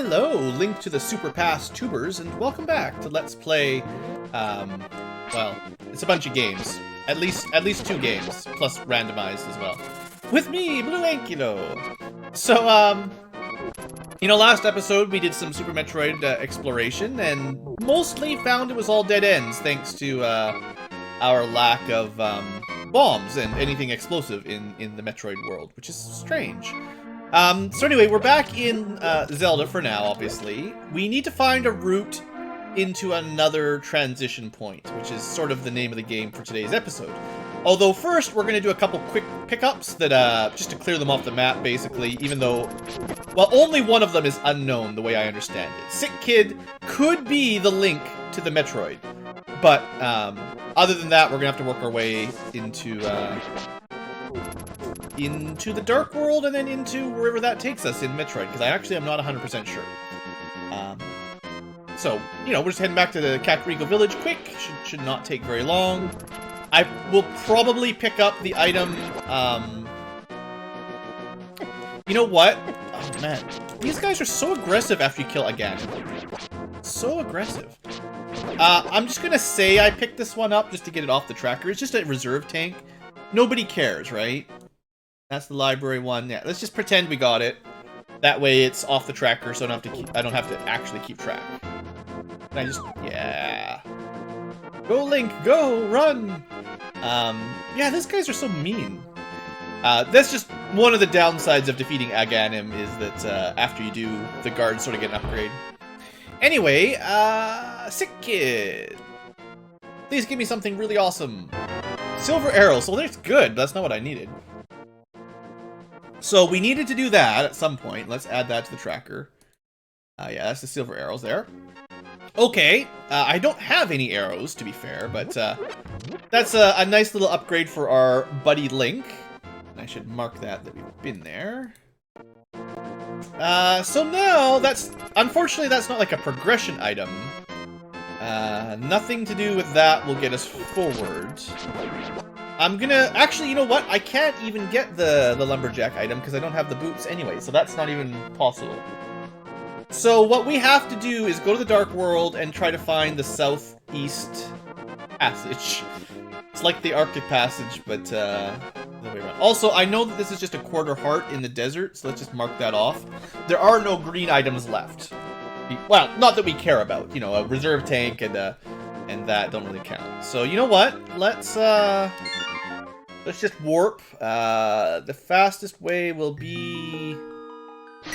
Hello, link to the Super Past tubers, and welcome back to Let's Play, well, it's a bunch of games. At least 2 games, plus randomized as well. With me, BlueAnkylo! So, last episode we did some Super Metroid exploration, and mostly found it was all dead ends, thanks to, our lack of, bombs and anything explosive in the Metroid world, which is strange. So anyway, we're back in Zelda for now, obviously. We need to find a route into another transition point, which is sort of the name of the game for today's episode. Although first, we're going to do a couple quick pickups that, just to clear them off the map, basically, even though, well, only one of them is unknown, the way I understand it. Sick Kid could be the link to the Metroid, but, other than that, we're going to have to work our way into the Dark World and then into wherever that takes us in Metroid, because I actually am not 100% sure. So, we're just heading back to the Kakariko Village quick. Should not take very long. I will probably pick up the item, you know what? Oh, man. These guys are so aggressive after you kill again. So aggressive. I'm just gonna say I picked this one up just to get it off the tracker. It's just a reserve tank. Nobody cares, right? That's the library one. Yeah, let's just pretend we got it. That way it's off the tracker, so I don't have to actually keep track. And I just, yeah. Go, Link, go, run! Yeah, these guys are so mean. That's just one of the downsides of defeating Aghanim is that, after you do, the guards sort of get an upgrade. Anyway, Sick Kid. Please give me something really awesome. Silver arrows. So that's good. That's not what I needed. So we needed to do that at some point. Let's add that to the tracker. Yeah, that's the silver arrows there. Okay. I don't have any arrows, to be fair, but that's a nice little upgrade for our buddy Link. And I should mark that we've been there. So now, unfortunately, that's not like a progression item. Nothing to do with that will get us forward. I'm gonna, actually, you know what? I can't even get the lumberjack item because I don't have the boots anyway, so that's not even possible. So what we have to do is go to the Dark World and try to find the southeast passage. It's like the Arctic Passage, but, the way around. Also, I know that this is just a quarter heart in the desert, so let's just mark that off. There are no green items left. Well, not that we care about. A reserve tank and that don't really count. So, you know what? Let's just warp. The fastest way will be...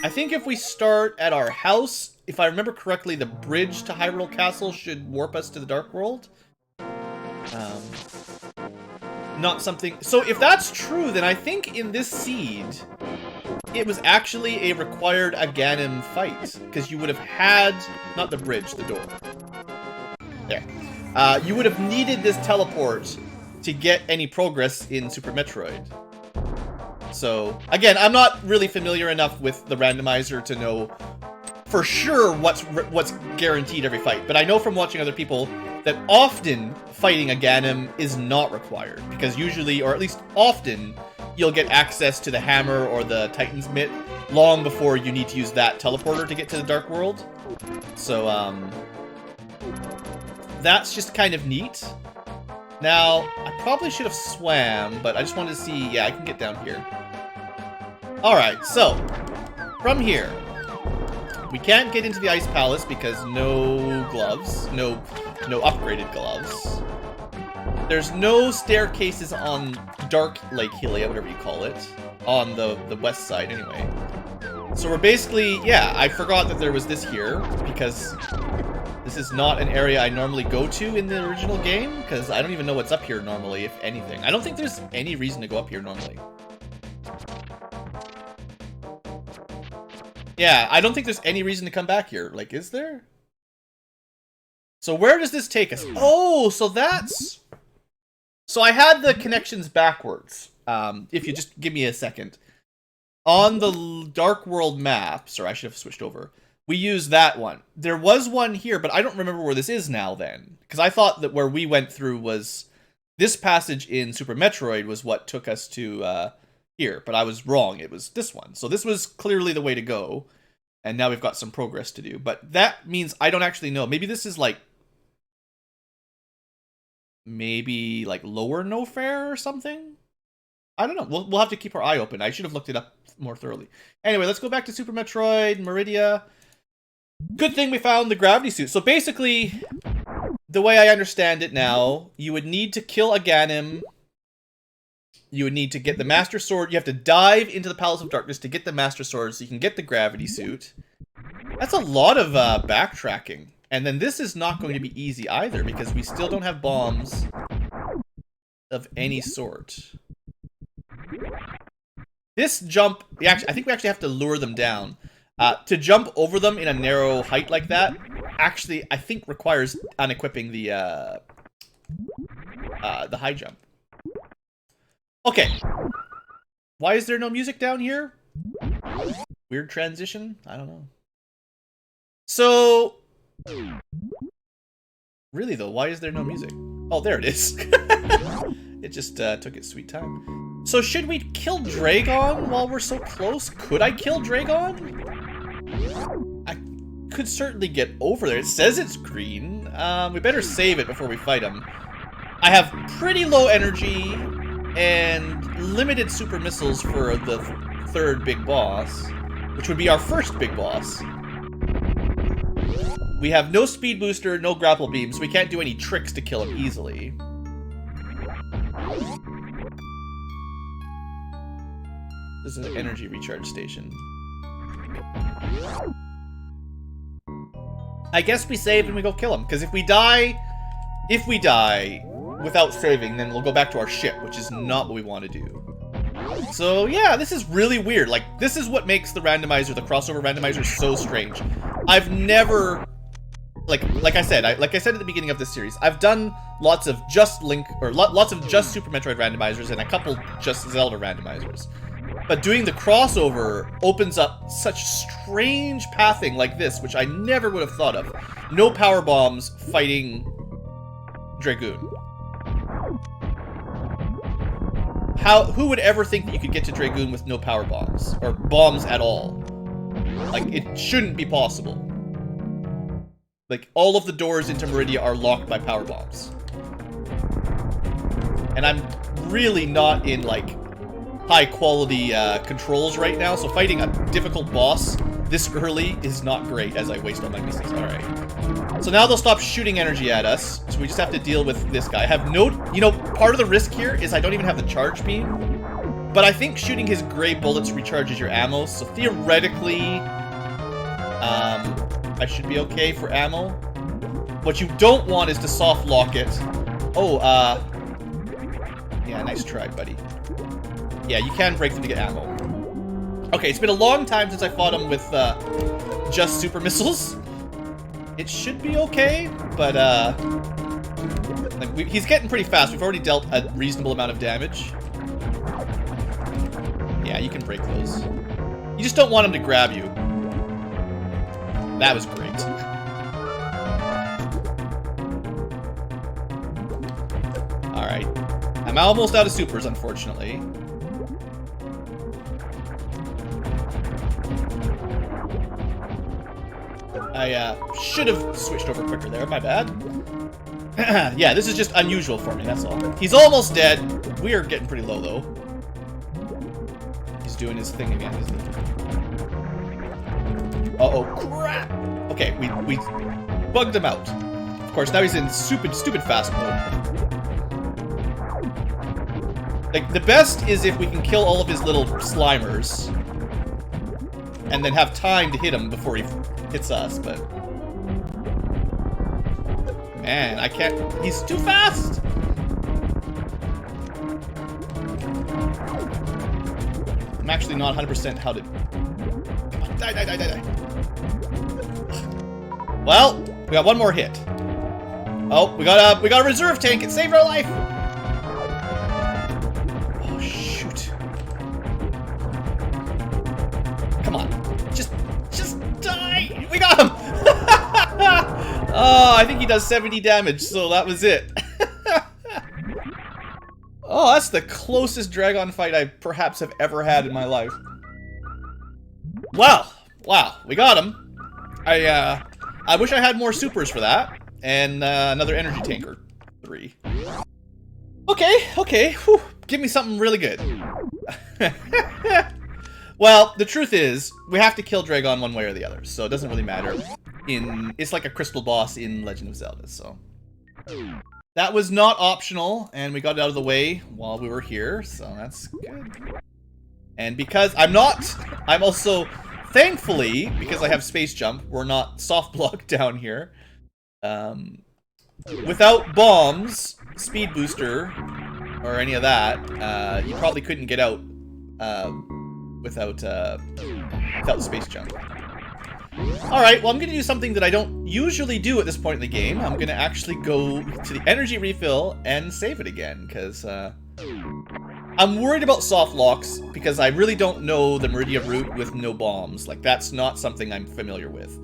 I think if we start at our house, if I remember correctly, the bridge to Hyrule Castle should warp us to the Dark World. Not something... So if that's true, then I think in this seed, it was actually a required Aghanim fight. Because you would have had... Not the bridge, the door. There. You would have needed this teleport to get any progress in Super Metroid. So, again, I'm not really familiar enough with the randomizer to know for sure what's guaranteed every fight. But I know from watching other people that often fighting a Aghanim is not required. Because usually, or at least often, you'll get access to the hammer or the Titan's Mitt long before you need to use that teleporter to get to the Dark World. So, that's just kind of neat. Now, I probably should have swam, but I just wanted to see, yeah, I can get down here. Alright, so, from here, we can't get into the Ice Palace because no gloves, no upgraded gloves. There's no staircases on Dark Lake Hylia, whatever you call it, on the west side anyway. So we're basically, yeah, I forgot that there was this here, because this is not an area I normally go to in the original game, because I don't even know what's up here normally, if anything. I don't think there's any reason to go up here normally. Yeah, I don't think there's any reason to come back here. Like, is there? So where does this take us? Oh, so that's... So I had the connections backwards. If you just give me a second. On the Dark World maps, or I should have switched over, we use that one. There was one here, but I don't remember where this is now then. Because I thought that where we went through was... This passage in Super Metroid was what took us to here, but I was wrong. It was this one. So this was clearly the way to go. And now we've got some progress to do. But that means I don't actually know. Maybe this is like... Maybe like lower no fair or something? I don't know. We'll have to keep our eye open. I should have looked it up more thoroughly. Anyway, let's go back to Super Metroid, Meridia. Good thing we found the gravity suit. So basically, the way I understand it now, you would need to kill a Ganem. You would need to get the Master Sword. You have to dive into the Palace of Darkness to get the Master Sword so you can get the gravity suit. That's a lot of backtracking. And then this is not going to be easy either because we still don't have bombs of any sort. This jump, I think we actually have to lure them down. To jump over them in a narrow height like that, actually, I think requires unequipping the high jump. Okay. Why is there no music down here? Weird transition? I don't know. So... Really though, why is there no music? Oh, there it is. It just took its sweet time. So should we kill Dragon while we're so close? Could I kill Dragon? I could certainly get over there. It says it's green. We better save it before we fight him. I have pretty low energy and limited super missiles for the third big boss, which would be our first big boss. We have no speed booster, no grapple beam, so we can't do any tricks to kill him easily. This is an energy recharge station. I guess we save and we go kill him, because if we die without saving, then we'll go back to our ship, which is not what we want to do. So yeah, this is really weird. Like, this is what makes the randomizer, the crossover randomizer, so strange. I've never... Like I said at the beginning of this series, I've done lots of just Link, or lots of just Super Metroid randomizers and a couple just Zelda randomizers. But doing the crossover opens up such strange pathing like this, which I never would have thought of. No power bombs fighting Dragoon. Who would ever think that you could get to Dragoon with no power bombs? Or bombs at all? Like, it shouldn't be possible. Like, all of the doors into Meridia are locked by power bombs. And I'm really not in, like, high-quality controls right now, so fighting a difficult boss this early is not great as I waste all my missiles. Alright. So now they'll stop shooting energy at us, so we just have to deal with this guy. I have no... You know, part of the risk here is I don't even have the charge beam, but I think shooting his gray bullets recharges your ammo, so theoretically... I should be okay for ammo. What you don't want is to soft lock it. Oh, yeah, nice try, buddy. Yeah, you can break them to get ammo. Okay, it's been a long time since I fought him with, just super missiles. It should be okay, but, like, he's getting pretty fast. We've already dealt a reasonable amount of damage. Yeah, you can break those. You just don't want him to grab you. That was great. Alright. I'm almost out of supers, unfortunately. I should have switched over quicker there, my bad. Yeah, this is just unusual for me, that's all. He's almost dead. We are getting pretty low, though. He's doing his thing again, isn't he? Uh-oh, crap! Okay, we bugged him out. Of course, now he's in stupid fast mode. Like, the best is if we can kill all of his little Slimers. And then have time to hit him before he hits us, but... Man, I can't... He's too fast! I'm actually not 100% how to... Come on, die. Well, we got one more hit. Oh, we got a reserve tank. It saved our life. Oh shoot! Come on, just die. We got him. Oh, I think he does 70 damage, so that was it. Oh, that's the closest Dragon fight I perhaps have ever had in my life. Well, Wow, we got him. I wish I had more supers for that. And another energy tanker. 3. Okay. Whew. Give me something really good. Well, the truth is, we have to kill Dragon one way or the other, so it doesn't really matter. It's like a crystal boss in Legend of Zelda, so... That was not optional, and we got it out of the way while we were here, so that's good. And because I'm also, thankfully, because I have space jump, we're not soft blocked down here. Without bombs, speed booster, or any of that, you probably couldn't get out without space jump. Alright, well I'm gonna do something that I don't usually do at this point in the game. I'm gonna actually go to the energy refill and save it again, because I'm worried about soft locks, because I really don't know the Meridia route with no bombs. Like, that's not something I'm familiar with.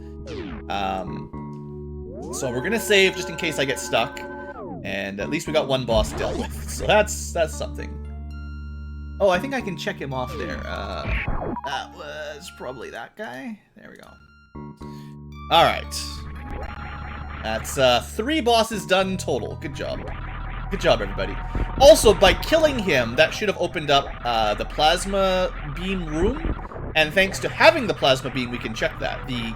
So we're gonna save just in case I get stuck, and at least we got one boss dealt with, so that's something. Oh, I think I can check him off there. That was probably that guy. There we go. Alright. That's 3 bosses done total. Good job. Good job, everybody. Also, by killing him, that should have opened up the plasma beam room. And thanks to having the plasma beam, we can check that. The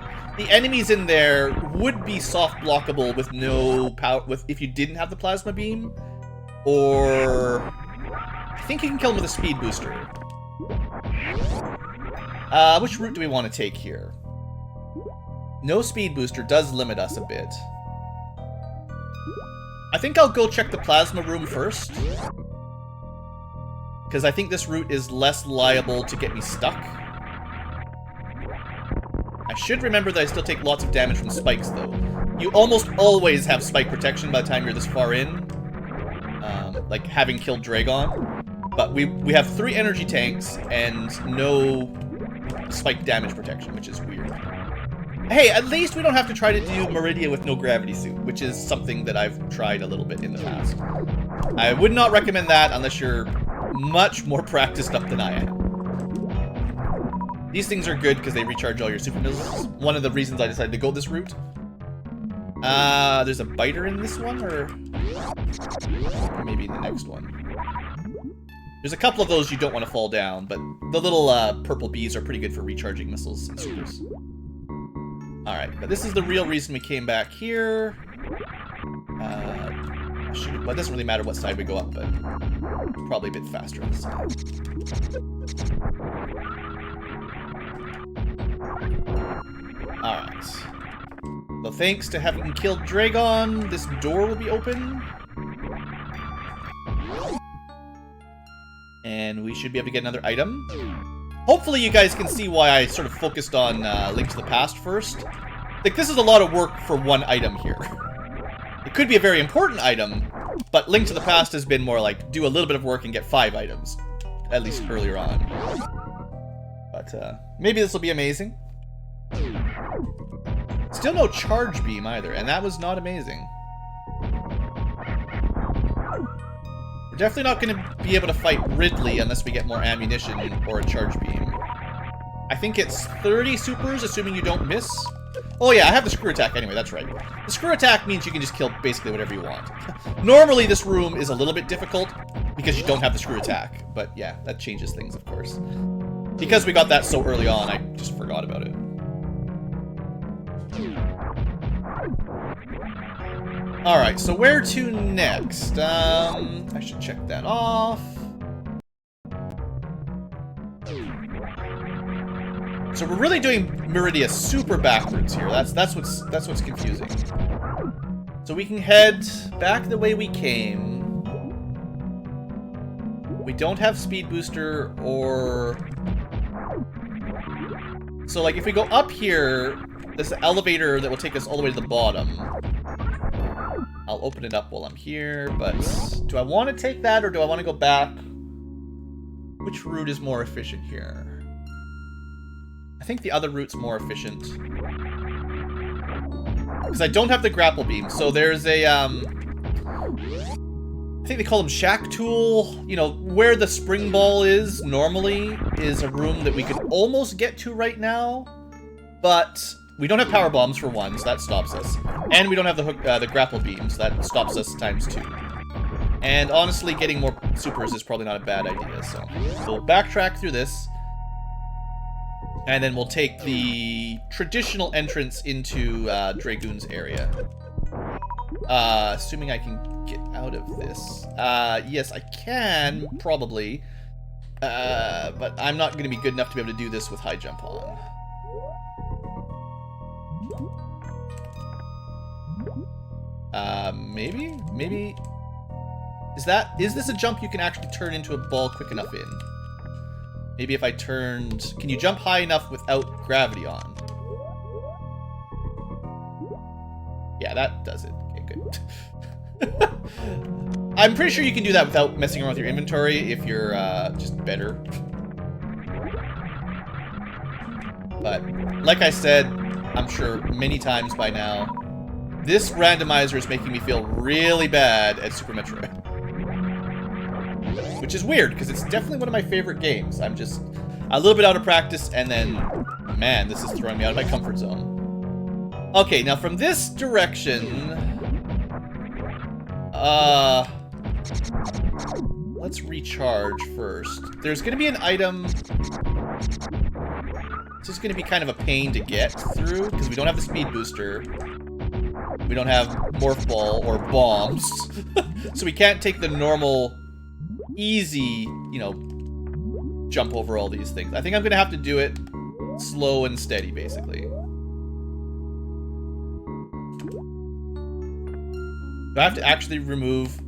enemies in there would be soft blockable with no power, if you didn't have the plasma beam. Or... I think you can kill him with a speed booster. Which route do we want to take here? No speed booster does limit us a bit. I think I'll go check the plasma room first. Because I think this route is less liable to get me stuck. I should remember that I still take lots of damage from spikes, though. You almost always have spike protection by the time you're this far in. Like having killed Dragon. But we have 3 energy tanks and no spike damage protection, which is weird. Hey, at least we don't have to try to do Meridia with no gravity suit, which is something that I've tried a little bit in the past. I would not recommend that unless you're much more practiced up than I am. These things are good because they recharge all your super missiles. One of the reasons I decided to go this route. There's a biter in this one, or maybe in the next one. There's a couple of those you don't want to fall down, but the little purple bees are pretty good for recharging missiles and supers. Alright, but this is the real reason we came back here. Well, it doesn't really matter what side we go up, but probably a bit faster on this side. Alright. So thanks to having killed Dragon, this door will be open. And we should be able to get another item. Hopefully you guys can see why I sort of focused on Link to the Past first. Like, this is a lot of work for one item here. It could be a very important item, but Link to the Past has been more like, do a little bit of work and get 5 items. At least earlier on. But, maybe this will be amazing. Still no charge beam either, and that was not amazing. We're definitely not going to be able to fight Ridley unless we get more ammunition or a charge beam. I think it's 30 supers, assuming you don't miss. Oh yeah, I have the screw attack anyway, that's right. The screw attack means you can just kill basically whatever you want. Normally this room is a little bit difficult because you don't have the screw attack. But yeah, that changes things, of course. Because we got that so early on, I just forgot about it. Alright, so where to next? I should check that off. So we're really doing Meridia super backwards here. That's what's confusing. So we can head back the way we came. We don't have speed booster or... So like if we go up here, there's an elevator that will take us all the way to the bottom. I'll open it up while I'm here, but do I want to take that or do I want to go back? Which route is more efficient here? I think the other route's more efficient. Because I don't have the grapple beam, so there's a, I think they call them shack tool. You know, where the spring ball is normally is a room that we could almost get to right now. but we don't have power bombs for one, so that stops us. And we don't have the hook, the grapple beams, that stops us times 2. And honestly, getting more supers is probably not a bad idea, so we'll backtrack through this. And then we'll take the traditional entrance into Dragoon's area. Assuming I can get out of this. Yes, I can, probably. But I'm not going to be good enough to be able to do this with high jump on. Maybe? Maybe... Is this a jump you can actually turn into a ball quick enough in? Maybe if I turned... Can you jump high enough without gravity on? Yeah, that does it. Okay, good. I'm pretty sure you can do that without messing around with your inventory if you're just better. But, like I said, I'm sure many times by now, this randomizer is making me feel really bad at Super Metroid. Which is weird, because it's definitely one of my favorite games. I'm just a little bit out of practice, and then, man, this is throwing me out of my comfort zone. Okay, now from this direction... let's recharge first. There's going to be an item... This is going to be kind of a pain to get through, because we don't have the speed booster. We don't have Morph Ball or bombs. So we can't take the normal... easy, you know, jump over all these things. I think I'm gonna have to do it slow and steady, basically. Do I have to actually remove...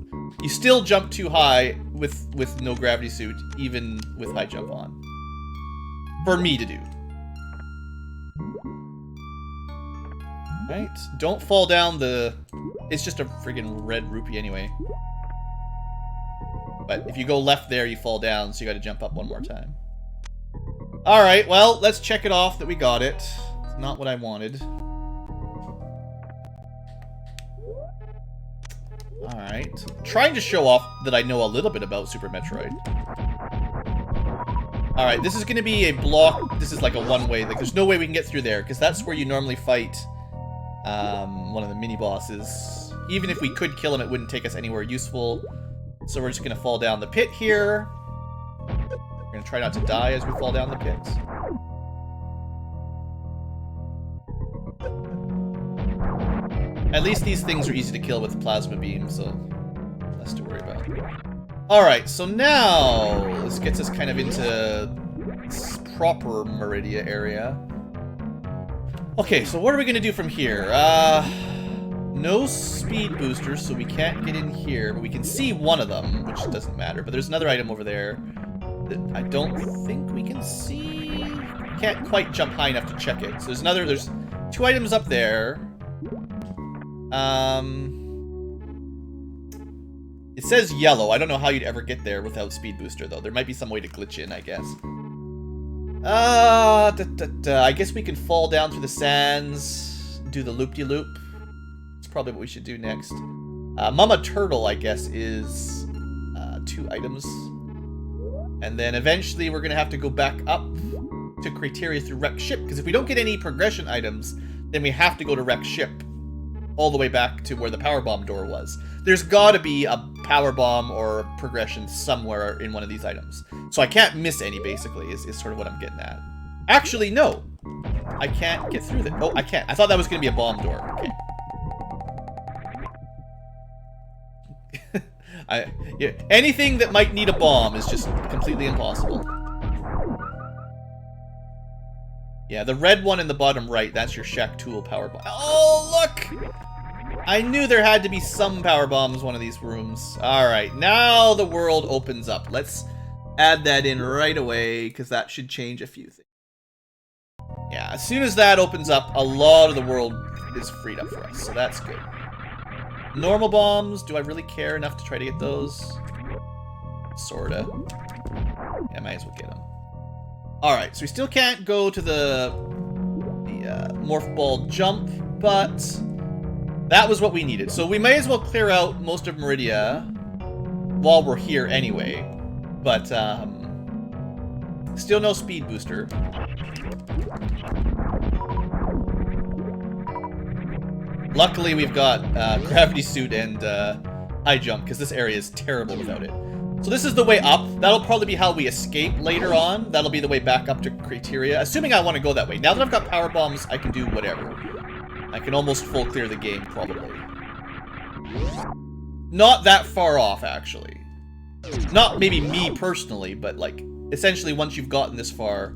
You still jump too high with no gravity suit, even with high jump on. For me to do. Right? Don't fall down the... It's just a friggin' red rupee anyway. But if you go left there, you fall down, so you gotta jump up one more time. Alright, well, let's check it off that we got it. It's not what I wanted. Alright. Trying to show off that I know a little bit about Super Metroid. Alright, this is gonna be a block. This is like a one-way. Like, there's no way we can get through there, because that's where you normally fight one of the mini-bosses. Even if we could kill him, it wouldn't take us anywhere useful. So we're just going to fall down the pit here. We're going to try not to die as we fall down the pit. At least these things are easy to kill with plasma beams, so less to worry about. Alright, so now this gets us kind of into proper Meridia area. Okay, so what are we going to do from here? No speed boosters, so we can't get in here, but we can see one of them, which doesn't matter. But there's another item over there that I don't think we can see. Can't quite jump high enough to check it. So there's 2 items up there. It says yellow. I don't know how you'd ever get there without speed booster, though. There might be some way to glitch in, I guess. I guess we can fall down through the sands, do the loop-de-loop. Probably what we should do next. Mama Turtle, I guess, is 2 items. And then eventually we're going to have to go back up to Criteria through Wreck Ship, because if we don't get any progression items, then we have to go to Wreck Ship all the way back to where the power bomb door was. There's got to be a power bomb or a progression somewhere in one of these items. So I can't miss any, basically, is sort of what I'm getting at. Actually, no. I can't get through that. Oh, I can't. I thought that was going to be a bomb door. Okay. Yeah, anything that might need a bomb is just completely impossible. Yeah, the red one in the bottom right, that's your Shack Tool power bomb. Oh, look! I knew there had to be some power bombs in one of these rooms. Alright, now the world opens up. Let's add that in right away, because that should change a few things. Yeah, as soon as that opens up, a lot of the world is freed up for us, so that's good. Normal bombs, do I really care enough to try to get those? Sorta. Yeah, I might as well get them. Alright, so we still can't go to the Morph Ball jump, but that was what we needed. So we may as well clear out most of Meridia while we're here anyway. But, still no speed booster. Luckily, we've got gravity suit and high jump, because this area is terrible without it. So this is the way up. That'll probably be how we escape later on. That'll be the way back up to Criteria, assuming I want to go that way. Now that I've got power bombs, I can do whatever. I can almost full clear the game, probably. Not that far off, actually. Not maybe me personally, but like, essentially once you've gotten this far,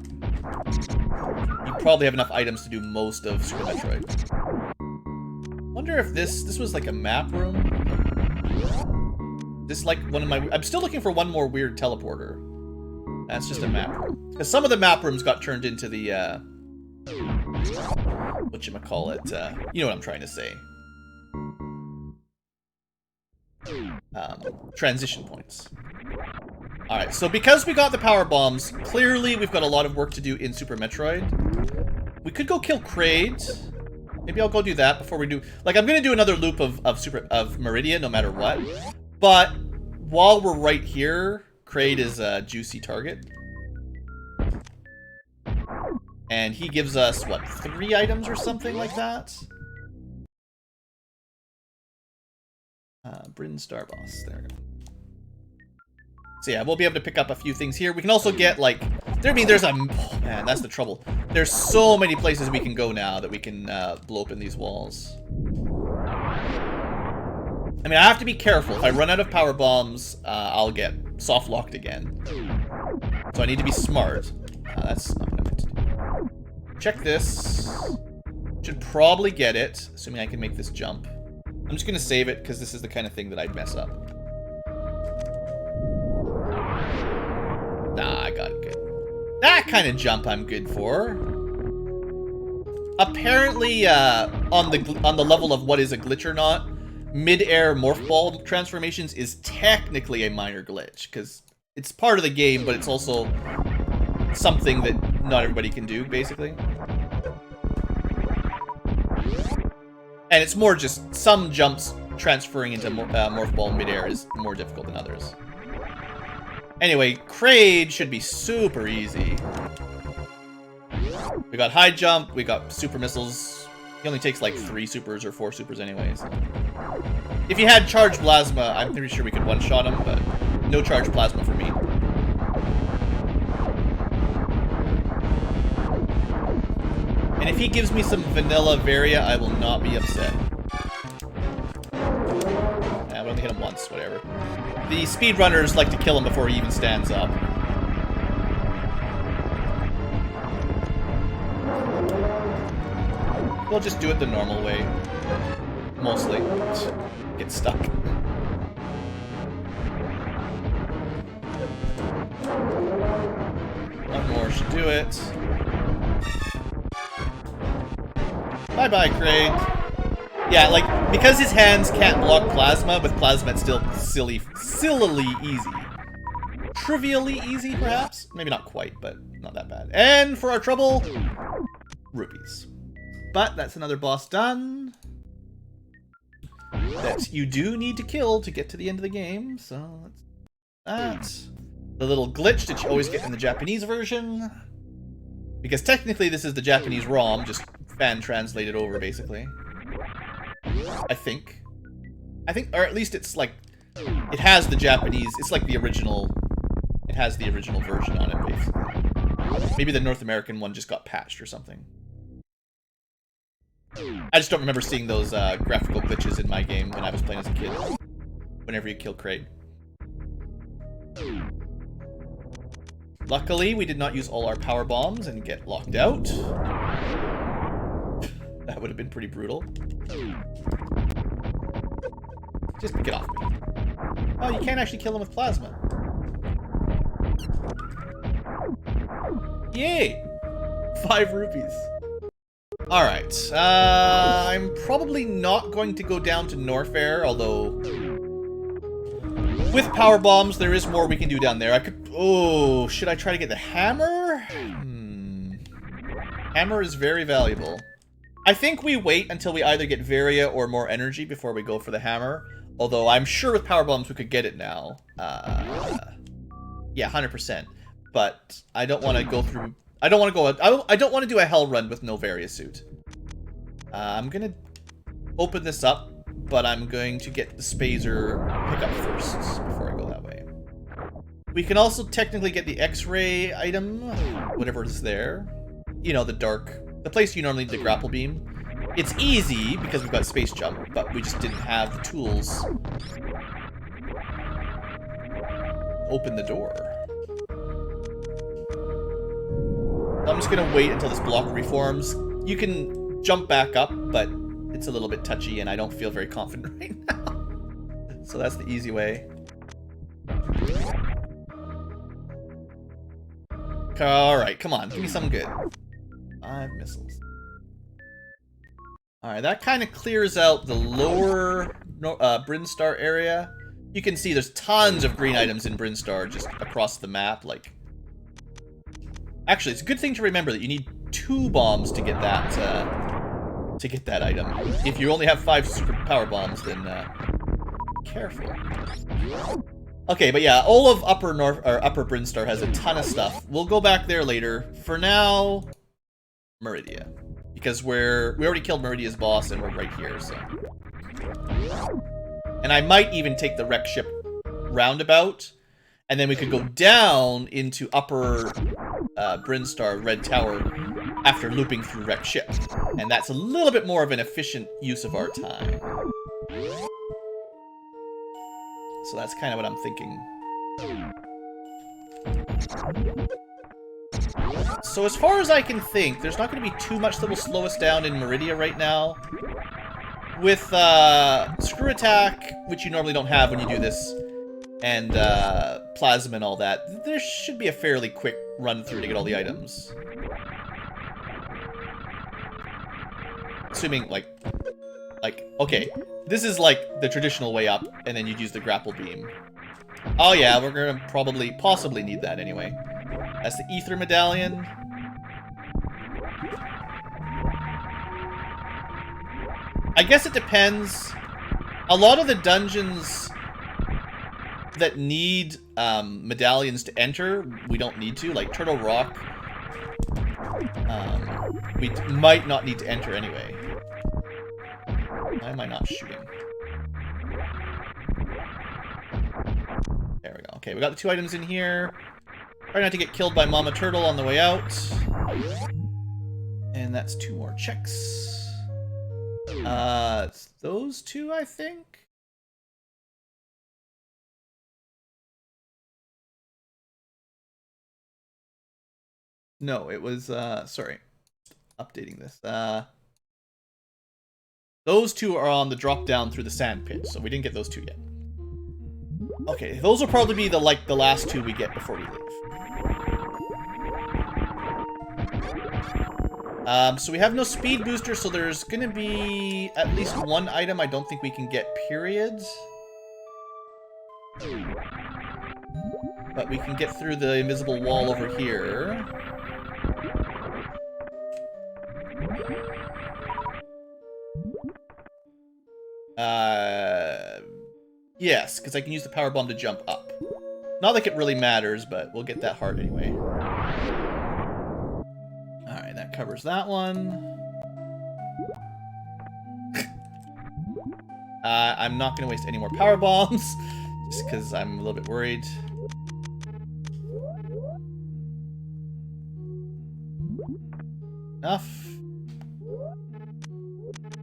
you probably have enough items to do most of Super Metroid. Wonder if this was like a map room? This like one of my... I'm still looking for one more weird teleporter. That's just a map room. Because some of the map rooms got turned into the, whatchamacallit, you know what I'm trying to say. Transition points. Alright, so because we got the power bombs, clearly we've got a lot of work to do in Super Metroid. We could go kill Kraid. Maybe I'll go do that before we do... Like, I'm gonna do another loop of Meridia, no matter what. But while we're right here, Kraid is a juicy target. And he gives us, what, 3 items or something like that? Bryn Starboss, there we go. So yeah, we'll be able to pick up a few things here. We can also get, like, there's a... Oh man, that's the trouble. There's so many places we can go now that we can blow open these walls. I mean, I have to be careful. If I run out of power bombs, I'll get soft-locked again. So I need to be smart. That's not what I meant to do. Check this. Should probably get it, assuming I can make this jump. I'm just going to save it, because this is the kind of thing that I'd mess up. Nah, I got it good. That kind of jump I'm good for. Apparently, on the level of what is a glitch or not, mid-air morph ball transformations is technically a minor glitch, because it's part of the game, but it's also something that not everybody can do, basically. And it's more just some jumps transferring into morph ball mid-air is more difficult than others. Anyway, Kraid should be super easy. We got high jump, we got super missiles. He only takes like 3 supers or 4 supers anyways. If he had charged plasma, I'm pretty sure we could one-shot him, but no charged plasma for me. And if he gives me some vanilla Varia, I will not be upset. Yeah, we only hit him once, whatever. The speedrunners like to kill him before he even stands up. We'll just do it the normal way. Mostly. Get stuck. One more should do it. Bye-bye, Kraid. Yeah, like, because his hands can't block plasma, with plasma it's still sillily easy. Trivially easy, perhaps? Maybe not quite, but not that bad. And for our trouble, rupees. But that's another boss done. That you do need to kill to get to the end of the game, so that's that. The little glitch that you always get in the Japanese version. Because technically this is the Japanese ROM, just fan-translated over, basically. I think, or at least it's like, it has the Japanese, it's like the original, it has the original version on it, basically. Maybe the North American one just got patched or something. I just don't remember seeing those graphical glitches in my game when I was playing as a kid. Whenever you kill Kraid. Luckily, we did not use all our power bombs and get locked out. That would have been pretty brutal. Just get off me. Oh, you can't actually kill him with plasma. Yay! 5 rupees. Alright, I'm probably not going to go down to Norfair, although with power bombs, there is more we can do down there. I could... Oh, should I try to get the hammer? Hammer is very valuable. I think we wait until we either get Varia or more energy before we go for the hammer. Although I'm sure with power bombs we could get it now. Yeah, 100%. But I don't want to go through... I don't want to do a hell run with no Varia suit. I'm gonna... open this up, but I'm going to get the Spazer pickup first before I go that way. We can also technically get the X-ray item, whatever is there. You know, the place you normally need the grapple beam. It's easy because we've got space jump, but we just didn't have the tools. Open the door. I'm just gonna wait until this block reforms. You can jump back up, but it's a little bit touchy and I don't feel very confident right now. So that's the easy way. Alright, come on, give me something good. 5 missiles. Alright, that kind of clears out the lower Brinstar area. You can see there's tons of green items in Brinstar just across the map. Like, actually, it's a good thing to remember that you need 2 bombs to get that item. If you only have 5 super power bombs, then careful. Okay, but yeah, all of Upper Brinstar has a ton of stuff. We'll go back there later. For now, Meridia, because we already killed Meridia's boss and we're right here. So, and I might even take the wreck ship roundabout, and then we could go down into Upper Brinstar Red Tower after looping through wreck ship, and that's a little bit more of an efficient use of our time. So that's kind of what I'm thinking. So as far as I can think, there's not going to be too much that will slow us down in Meridia right now. With Screw Attack, which you normally don't have when you do this, and Plasma and all that, there should be a fairly quick run through to get all the items. Assuming, like, okay, this is like the traditional way up, and then you'd use the grapple beam. Oh yeah, we're gonna possibly need that anyway. That's the Ether Medallion. I guess it depends. A lot of the dungeons that need medallions to enter, we don't need to, like Turtle Rock. We might not need to enter anyway. Why am I not shooting? There we go. Okay, we got the 2 items in here. Try not to get killed by Mama Turtle on the way out. And that's 2 more checks. It's those 2, I think. No, it was, sorry. Updating this. Those 2 are on the drop down through the sand pit, so we didn't get those 2 yet. Okay, those will probably be the last 2 we get before we leave. So we have no speed booster, so there's gonna be at least 1 item I don't think we can get, period. But we can get through the invisible wall over here. Yes, because I can use the power bomb to jump up. Not like it really matters, but we'll get that heart anyway. Alright, that covers that one. I'm not going to waste any more power bombs, just because I'm a little bit worried. Enough.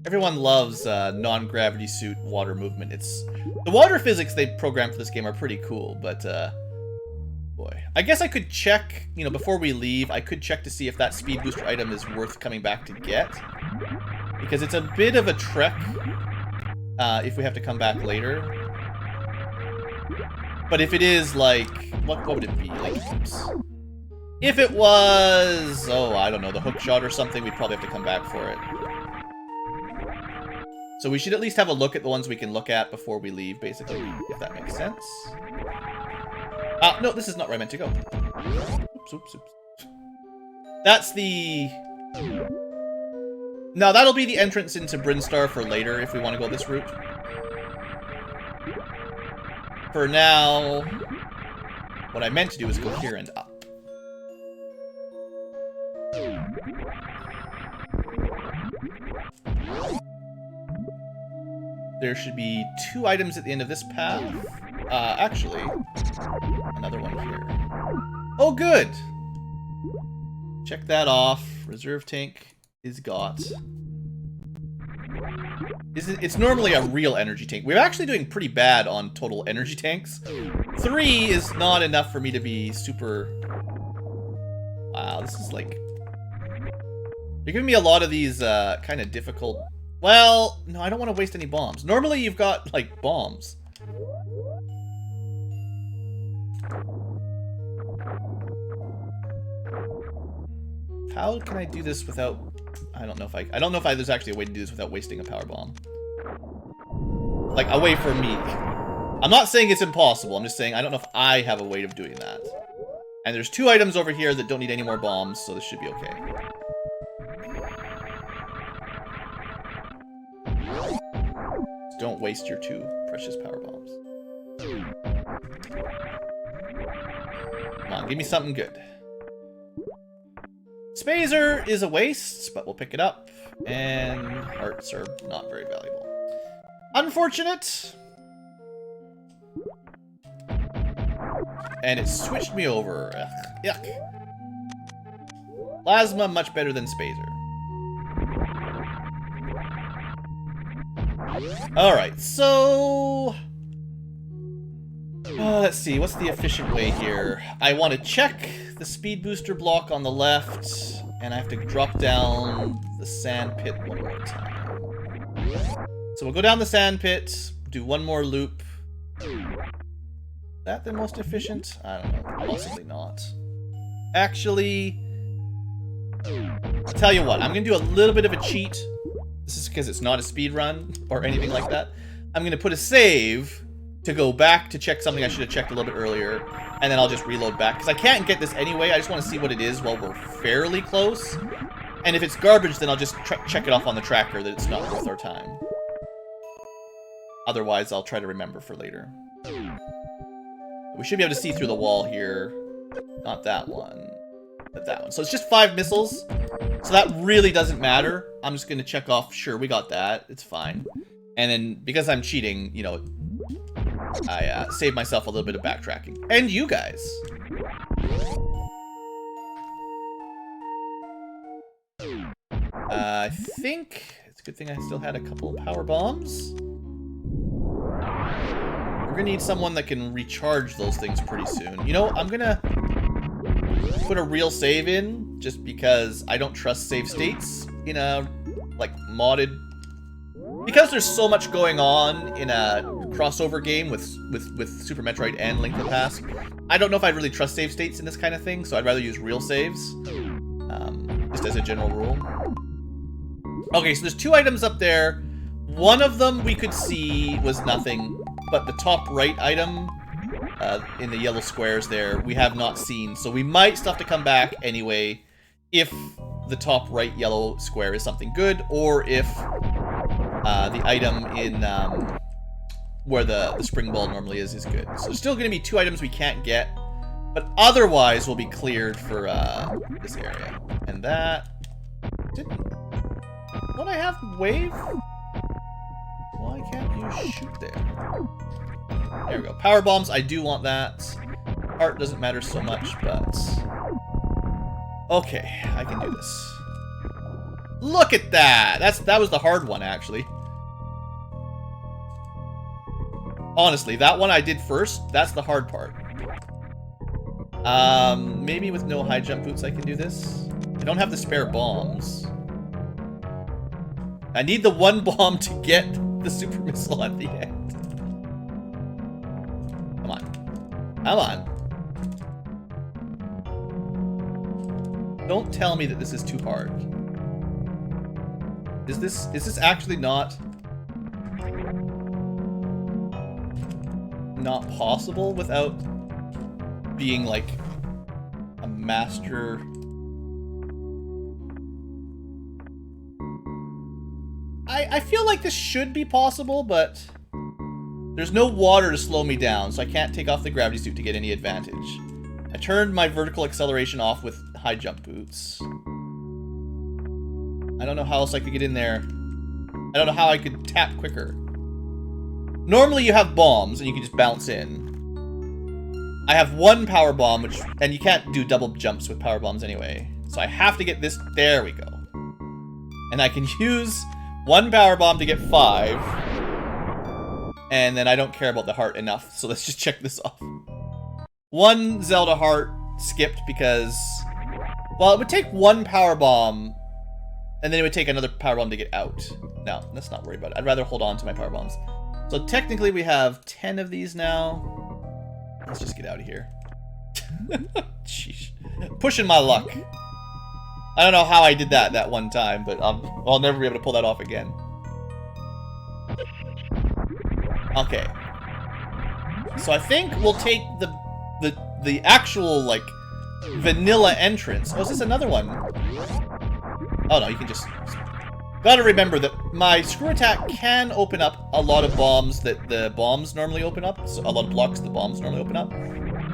Everyone loves non-gravity suit water movement. The water physics they programmed for this game are pretty cool, but boy. I guess I could check, you know, before we leave, I could check to see if that speed booster item is worth coming back to get. Because it's a bit of a trek if we have to come back later. But if it is like, what would it be? Like, oops. If it was, oh, I don't know, the hook shot or something, we'd probably have to come back for it. So we should at least have a look at the ones we can look at before we leave, basically, if that makes sense. No, this is not where I meant to go. Oops, oops, oops. That's the... No, that'll be the entrance into Brinstar for later, if we want to go this route. For now, what I meant to do is go here and up. there should be 2 items at the end of this path. Actually, another one here. Oh, good! Check that off. Reserve tank is got. It's normally a real energy tank. We're actually doing pretty bad on total energy tanks. 3 is not enough for me to be super... Wow, this is like... You're giving me a lot of these kind of difficult... Well, no, I don't want to waste any bombs. Normally you've got, like, bombs. How can I do this without... I don't know if there's actually a way to do this without wasting a power bomb. Like, away from me. I'm not saying it's impossible. I'm just saying I don't know if I have a way of doing that. And there's 2 items over here that don't need any more bombs, so this should be okay. Don't waste your 2 precious power bombs. Come on, give me something good. Spazer is a waste, but we'll pick it up. And hearts are not very valuable. Unfortunate. And it switched me over. Ugh, yuck. Plasma much better than Spazer. Alright, so... let's see, what's the efficient way here? I want to check the speed booster block on the left, and I have to drop down the sand pit one more time. So we'll go down the sand pit, do one more loop. Is that the most efficient? I don't know, possibly not. Actually, I'll tell you what, I'm going to do a little bit of a cheat. This is because it's not a speed run or anything like that. I'm going to put a save to go back to check something I should have checked a little bit earlier, and then I'll just reload back. Because I can't get this anyway, I just want to see what it is while we're fairly close. And if it's garbage, then I'll just check it off on the tracker that it's not worth our time. Otherwise, I'll try to remember for later. We should be able to see through the wall here. Not that one, but that one. So it's just 5 missiles. So that really doesn't matter. I'm just going to check off, sure, we got that. It's fine. And then, because I'm cheating, you know, I saved myself a little bit of backtracking. And you guys. I think it's a good thing I still had a couple of power bombs. We're going to need someone that can recharge those things pretty soon. You know, I'm going to put a real save in, just because I don't trust save states in a, like, modded... Because there's so much going on in a crossover game with Super Metroid and Link to the Past, I don't know if I'd really trust save states in this kind of thing, so I'd rather use real saves, just as a general rule. Okay, so there's 2 items up there. One of them we could see was nothing, but the top right item in the yellow squares there, we have not seen, so we might still have to come back anyway if the top right yellow square is something good, or if the item in where the spring ball normally is good. So there's still going to be 2 items we can't get, but otherwise we'll be cleared for this area. And that didn't... Don't I have wave? Why can't you shoot there? There we go. Power bombs, I do want that. Art doesn't matter so much, but... Okay, I can do this. Look at that! That was the hard one, actually. Honestly, that one I did first. That's the hard part. Maybe with no high jump boots I can do this. I don't have the spare bombs. I need the 1 bomb to get the super missile at the end. Come on. Come on. Don't tell me that this is too hard. Is this actually not possible without being like a master? I feel like this should be possible, but there's no water to slow me down, so I can't take off the gravity suit to get any advantage. I turned my vertical acceleration off with high jump boots. I don't know how else I could get in there. I don't know how I could tap quicker. Normally you have bombs and you can just bounce in. I have one power bomb, and you can't do double jumps with power bombs anyway. So I have to get this. There we go. And I can use one power bomb to get 5. And then I don't care about the heart enough, so let's just check this off. One Zelda heart skipped because, well, it would take one power bomb, and then it would take another power bomb to get out. No, let's not worry about it. I'd rather hold on to my power bombs. So technically we have 10 of these now. Let's just get out of here. Sheesh. Pushing my luck. I don't know how I did that one time, but I'll never be able to pull that off again. Okay. So I think we'll take the actual, like, vanilla entrance. Oh, is this another one? Oh no, you can just... Gotta remember that my screw attack can open up a lot of bombs that the bombs normally open up. So a lot of blocks the bombs normally open up.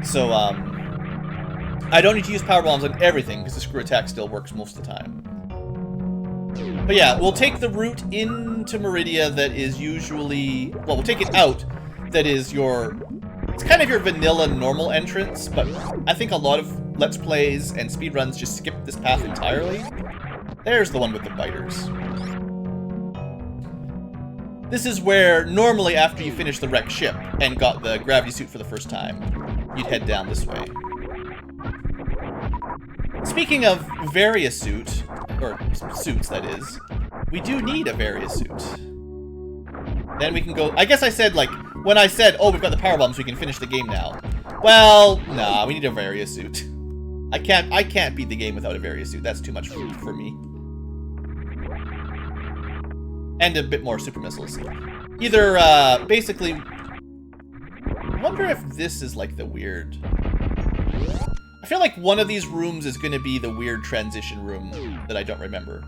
So, I don't need to use power bombs on everything, because the screw attack still works most of the time. But yeah, we'll take the route into Meridia that is usually... Well, we'll take it out. That is your... It's kind of your vanilla normal entrance, but I think a lot of Let's Plays and speedruns just skip this path entirely. There's the one with the biters. This is where, normally after you finish the wrecked ship and got the gravity suit for the first time, you'd head down this way. Speaking of various suit, or suits that is, we do need a various suit. Then we can go, I guess I said, like, when I said, oh, we've got the power bombs, we can finish the game now. Well, nah, we need a various suit. I can't beat the game without a various suit. That's too much for me. And a bit more super missiles. Either, basically... I wonder if this is, like, the weird... I feel like one of these rooms is going to be the weird transition room that I don't remember.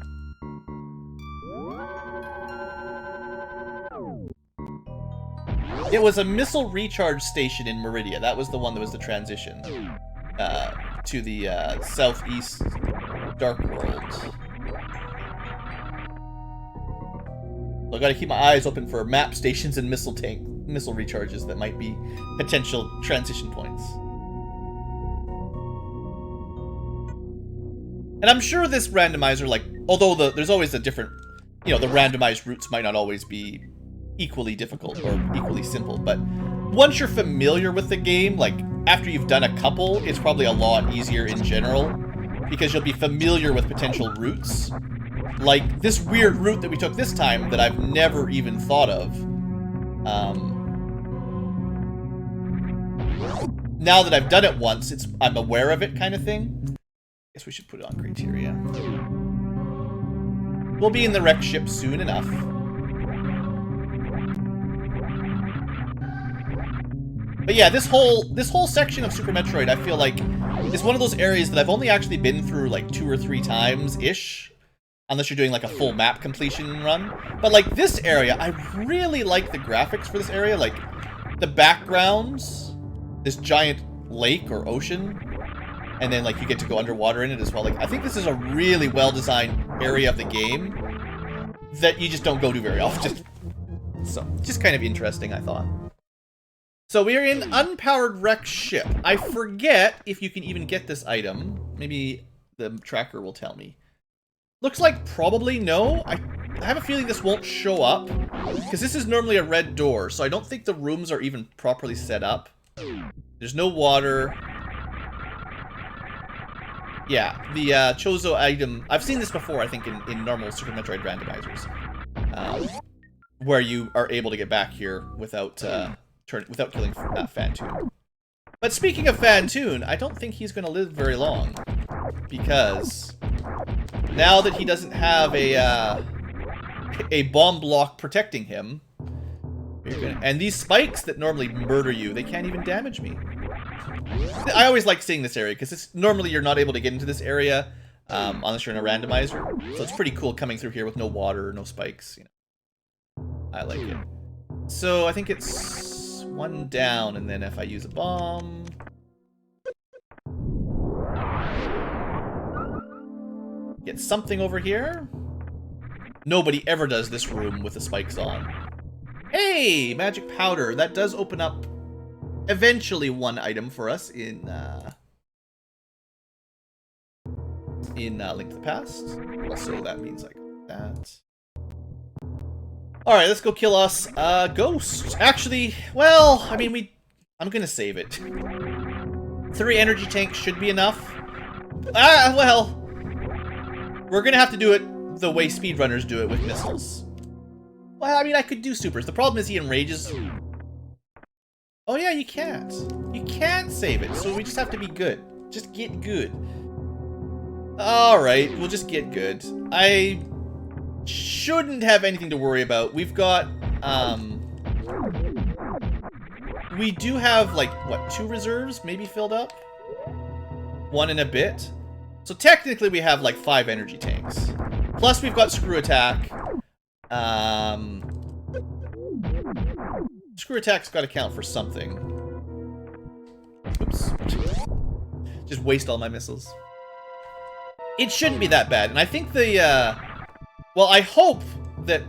It was a missile recharge station in Meridia. That was the one that was the transition to the southeast Dark World. I gotta keep my eyes open for map stations and missile recharges that might be potential transition points. And I'm sure this randomizer, like, although there's always a different, you know, the randomized routes might not always be equally difficult or equally simple, but once you're familiar with the game, like, after you've done a couple, it's probably a lot easier in general, because you'll be familiar with potential routes. Like, this weird route that we took this time that I've never even thought of. Now that I've done it once, I'm aware of it kind of thing. Guess we should put it on criteria. We'll be in the wrecked ship soon enough. But yeah, this whole section of Super Metroid, I feel like, is one of those areas that I've only actually been through like 2 or 3 times-ish. Unless you're doing like a full map completion run. But like this area, I really like the graphics for this area. Like the backgrounds, this giant lake or ocean, and then like you get to go underwater in it as well. Like I think this is a really well-designed area of the game that you just don't go to very often. So just kind of interesting, I thought. So we are in unpowered wrecked ship. I forget if you can even get this item. Maybe the tracker will tell me. Looks like probably no. I have a feeling this won't show up, because this is normally a red door, so I don't think the rooms are even properly set up. There's no water. Yeah, the Chozo item, I've seen this before, I think, in normal Super Metroid randomizers, where you are able to get back here without killing Fantoon. But speaking of Fantoon, I don't think he's going to live very long, because now that he doesn't have a bomb block protecting him, and these spikes that normally murder you, they can't even damage me. I always like seeing this area, because normally you're not able to get into this area unless you're in a randomizer. So it's pretty cool coming through here with no water, no spikes. You know, I like it. So I think it's 1 down, and then if I use a bomb... Get something over here. Nobody ever does this room with the spikes on. Hey, magic powder. That does open up eventually one item for us in Link to the Past. Also, that means like that. Alright, let's go kill us Ghost. Actually, well, I mean, I'm gonna save it. 3 energy tanks should be enough. Well, we're gonna have to do it the way speedrunners do it with missiles. Well, I mean, I could do supers. The problem is he enrages. Oh yeah, you can't. You can't save it, so we just have to be good. Just get good. Alright, we'll just get good. I shouldn't have anything to worry about. We've got, we do have, like, what, 2 reserves maybe filled up? 1 and a bit. So technically we have, like, 5 energy tanks. Plus we've got screw attack. Screw attack's got to count for something. Oops. Just waste all my missiles. It shouldn't be that bad, and I think the, well, I hope that,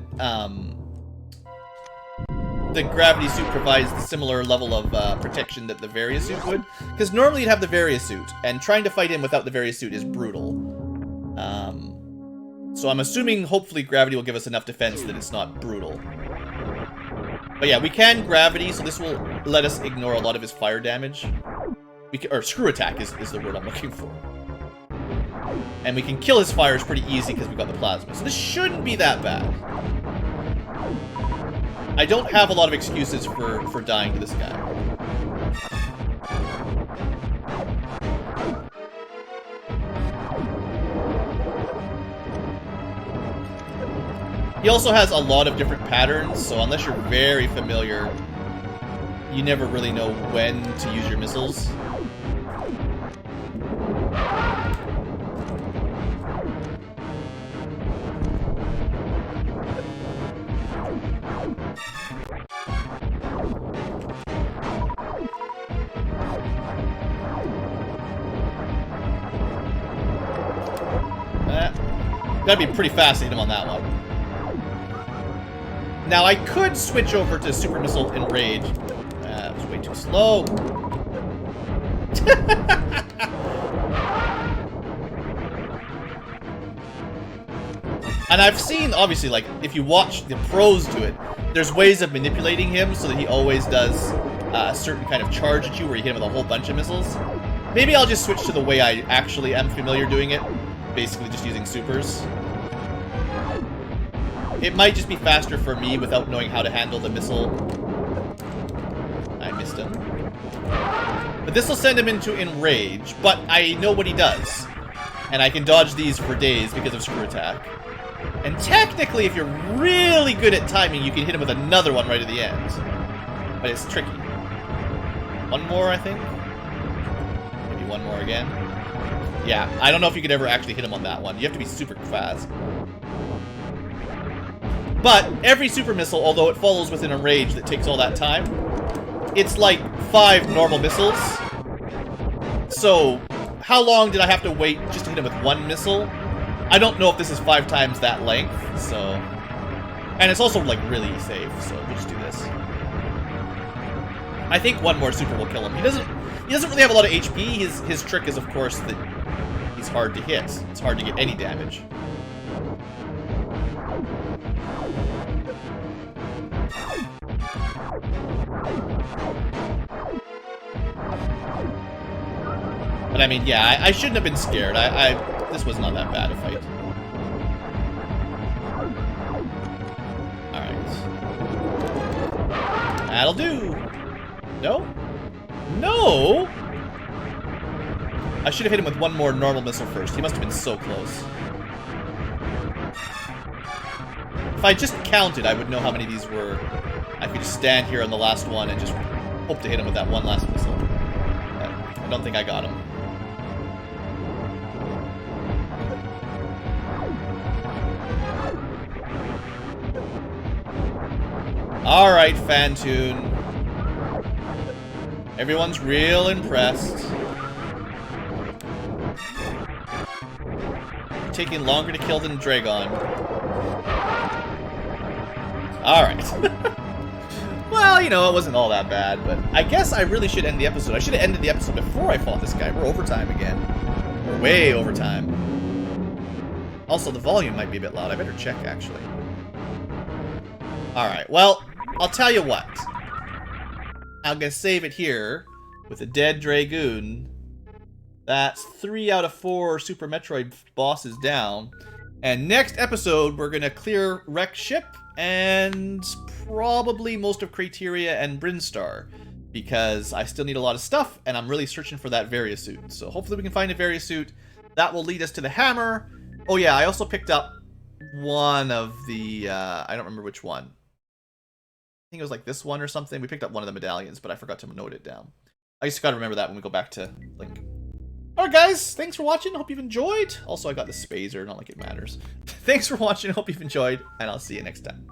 the gravity suit provides the similar level of, protection that the Various suit would. Because normally you'd have the Various suit, and trying to fight him without the Various suit is brutal. So I'm assuming, hopefully, gravity will give us enough defense that it's not brutal. But yeah, we can gravity, so this will let us ignore a lot of his fire damage. Or screw attack is the word I'm looking for. And we can kill his fires pretty easy because we've got the plasma. So this shouldn't be that bad. I don't have a lot of excuses for dying to this guy. He also has a lot of different patterns, so unless you're very familiar, you never really know when to use your missiles. Gotta be pretty fast to hit him on that one. Now, I could switch over to Super Missile Enrage. That was way too slow. And I've seen, obviously, like, if you watch the pros do it, there's ways of manipulating him so that he always does a certain kind of charge at you where you hit him with a whole bunch of missiles. Maybe I'll just switch to the way I actually am familiar doing it. Basically just using supers. It might just be faster for me without knowing how to handle the missile. I missed him. But this will send him into Enrage, but I know what he does. And I can dodge these for days because of screw attack. And technically, if you're really good at timing, you can hit him with another one right at the end. But it's tricky. One more, I think? Maybe one more again. Yeah, I don't know if you could ever actually hit him on that one. You have to be super fast. But every super missile, although it follows within a range that takes all that time, it's like 5 normal missiles. So, how long did I have to wait just to hit him with 1 missile? I don't know if this is 5 times that length, so... And it's also, like, really safe, so we'll just do this. I think 1 more super will kill him. He doesn't really have a lot of HP. His trick is, of course, that he's hard to hit. It's hard to get any damage. But I mean, yeah, I shouldn't have been scared. This was not that bad a fight. Alright. That'll do. No? No! I should have hit him with 1 more normal missile first. He must have been so close. If I just counted, I would know how many of these were. I could just stand here on the last one and just hope to hit him with that 1 last missile. But I don't think I got him. Alright, Fantoon. Everyone's real impressed. Taking longer to kill than Dragon. Alright. Well, you know, it wasn't all that bad, but I guess I really should end the episode. I should have ended the episode before I fought this guy. We're overtime again. We're way overtime. Also, the volume might be a bit loud. I better check, actually. Alright, well, I'll tell you what. I'm gonna save it here with a dead Dragoon. That's 3 out of 4 Super Metroid bosses down. And next episode, we're gonna clear Wreck Ship and probably most of Crateria and Brinstar, because I still need a lot of stuff, and I'm really searching for that Variasuit. So hopefully we can find a Variasuit. That will lead us to the hammer. Oh yeah, I also picked up one of the, I don't remember which one. I think it was like this one or something. We picked up one of the medallions, but I forgot to note it down. I just gotta remember that when we go back to Link. Alright guys, thanks for watching. Hope you've enjoyed. Also, I got the Spazer, not like it matters. Thanks for watching. Hope you've enjoyed, and I'll see you next time.